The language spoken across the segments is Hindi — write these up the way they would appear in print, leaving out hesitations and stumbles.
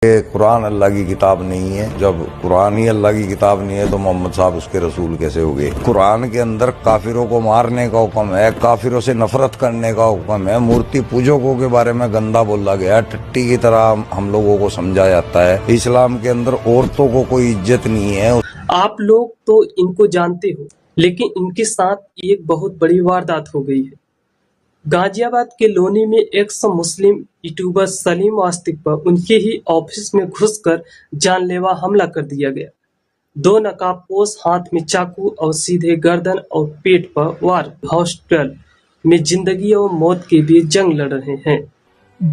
कुरान अल्लाह की किताब नहीं है। जब कुरान ही अल्लाह की किताब नहीं है तो मोहम्मद साहब उसके रसूल कैसे हो गए। कुरान के अंदर काफिरों को मारने का हुक्म है, काफिरों से नफरत करने का हुक्म है, मूर्ति पूजकों के बारे में गंदा बोला गया, टट्टी की तरह हम लोगों को समझा जाता है। इस्लाम के अंदर औरतों को कोई इज्जत नहीं है। आप लोग तो इनको जानते हो, लेकिन इनके साथ एक बहुत बड़ी वारदात हो गई है। गाजियाबाद के लोनी में एक्स मुस्लिम यूट्यूबर सलीम वास्तिक पर उनके ही ऑफिस में घुसकर जानलेवा हमला कर दिया गया। 2 नकाबपोश हाथ में चाकू और सीधे गर्दन और पेट पर वार। हॉस्टल में जिंदगी और मौत के बीच जंग लड़ रहे हैं।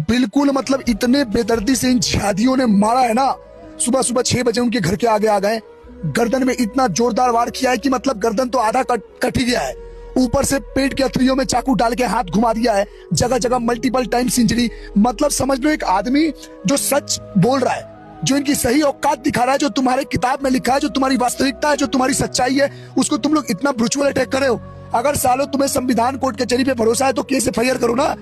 बिल्कुल मतलब इतने बेदर्दी से इन जिहादियों ने मारा है ना। सुबह सुबह 6 बजे उनके घर के आगे आ गए, गर्दन में इतना जोरदार वार किया है कि मतलब गर्दन तो आधा कट ही गया है। ऊपर से पेट के अतरियों में चाकू डाल के हाथ घुमा दिया है, जगह जगह मल्टीपल टाइम्स इंजरी। मतलब समझ लो एक आदमी जो सच बोल रहा है, जो इनकी सही औकात दिखा रहा है, जो तुम्हारे किताब में लिखा है, जो तुम्हारी वास्तविकता है, जो तुम्हारी सच्चाई है, उसको तुम लोग इतना ब्रूचुअल अटैक कर रहे हो। अगर सालों तुम्हें संविधान कोर्ट कचहरी पे भरोसा है तो केस एफआईआर करो ना।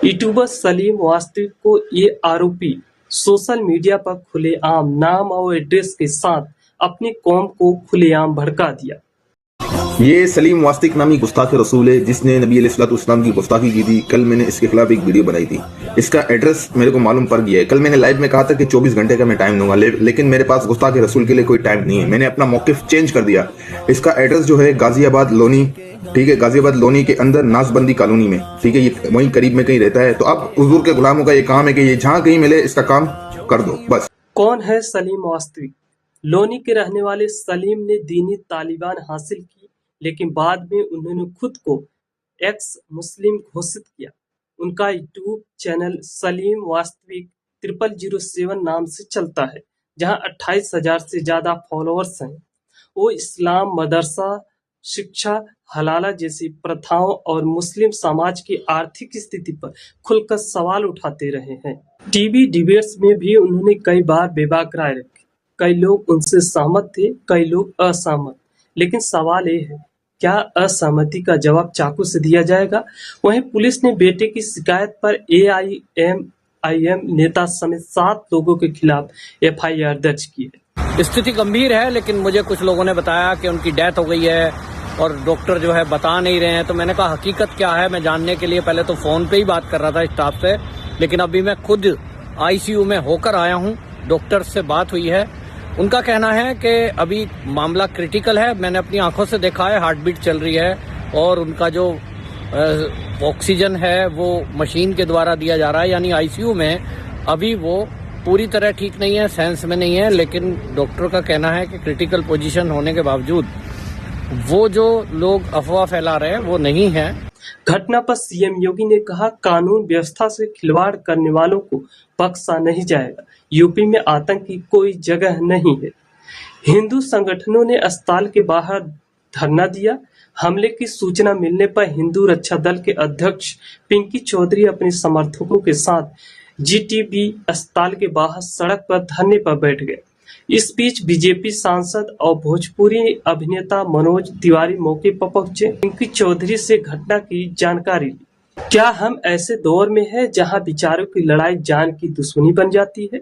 यूट्यूबर सलीम वास्तविक को ये आरोपी सोशल मीडिया पर खुलेआम नाम और एड्रेस के साथ अपनी कौम को खुलेआम भड़का दिया। ये सलीम वास्तिक नामी गुस्ताख रसूल है जिसने नबी अलैहिस्सलाम की गुस्ताखी की थी। कल मैंने इसके खिलाफ एक वीडियो बनाई थी। इसका एड्रेस मेरे को मालूम पड़ गया है। कल मैंने लाइव में कहा था कि 24 घंटे का मैं टाइम दूंगा, लेकिन मेरे पास गुस्ताख रसूल के लिए कोई टाइम नहीं है। मैंने अपना मौकिफ चेंज कर दिया। इसका एड्रेस जो है गाजियाबाद लोनी, ठीक है, गाजियाबाद लोनी के अंदर नासबंदी कॉलोनी में, ठीक है, ये वहीं करीब में कहीं रहता है। तो अब हुजूर के गुलामों का ये काम है कि ये जहाँ कहीं मिले इसका काम कर दो बस। कौन है सलीम वास्तविक? लोनी के रहने वाले सलीम ने दीनी तालिबान हासिल की, लेकिन बाद में उन्होंने खुद को एक्स मुस्लिम घोषित किया। उनका यूट्यूब चैनल सलीम वास्तविक 0007 नाम से चलता है, जहां 28,000 से ज्यादा फॉलोअर्स हैं। वो इस्लाम, मदरसा शिक्षा, हलाला जैसी प्रथाओं और मुस्लिम समाज की आर्थिक स्थिति पर खुलकर सवाल उठाते रहे हैं। टीवी डिबेट्स में भी उन्होंने कई बार बेबाक राय रखी। कई लोग उनसे सहमत थे, कई लोग असहमत। लेकिन सवाल ये है, क्या असहमति का जवाब चाकू से दिया जाएगा? वहीं पुलिस ने बेटे की शिकायत पर एआईएमआईएम नेता समेत 7 लोगों के खिलाफ एफआईआर दर्ज की है। स्थिति गंभीर है, लेकिन मुझे कुछ लोगों ने बताया कि उनकी डेथ हो गई है और डॉक्टर जो है बता नहीं रहे हैं। तो मैंने कहा हकीकत क्या है मैं जानने के लिए पहले तो फोन पे ही बात कर रहा था स्टाफ से, लेकिन अभी मैं खुद आईसीयू में होकर आया हूं। डॉक्टर से बात हुई है, उनका कहना है कि अभी मामला क्रिटिकल है। मैंने अपनी आंखों से देखा है, हार्ट बीट चल रही है और उनका जो ऑक्सीजन है वो मशीन के द्वारा दिया जा रहा है, यानी आईसीयू में अभी वो पूरी तरह ठीक नहीं है, सेंस में नहीं है। लेकिन डॉक्टर का कहना है कि क्रिटिकल पोजीशन होने के बावजूद वो जो लोग अफवाह फैला रहे हैं वो नहीं है। घटना पर सीएम योगी ने कहा, कानून व्यवस्था से खिलवाड़ करने वालों को बख्शा नहीं जाएगा। यूपी में आतंक की कोई जगह नहीं है। हिंदू संगठनों ने अस्पताल के बाहर धरना दिया। हमले की सूचना मिलने पर हिंदू रक्षा दल के अध्यक्ष पिंकी चौधरी अपने समर्थकों के साथ जीटीबी अस्पताल के बाहर सड़क पर धरने पर बैठ गए। इस बीच बीजेपी सांसद और भोजपुरी अभिनेता मनोज तिवारी मौके पर पहुंचे। पिंकी चौधरी से घटना की जानकारी ली। क्या हम ऐसे दौर में हैं जहां विचारों की लड़ाई जान की दुश्मनी बन जाती है?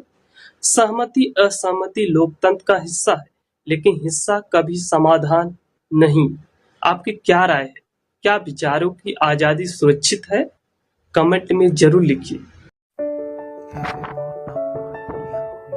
सहमति असहमति लोकतंत्र का हिस्सा है, लेकिन हिस्सा कभी समाधान नहीं। आपकी क्या राय है? क्या विचारों की आजादी सुरक्षित है? कमेंट में जरूर लिखिए।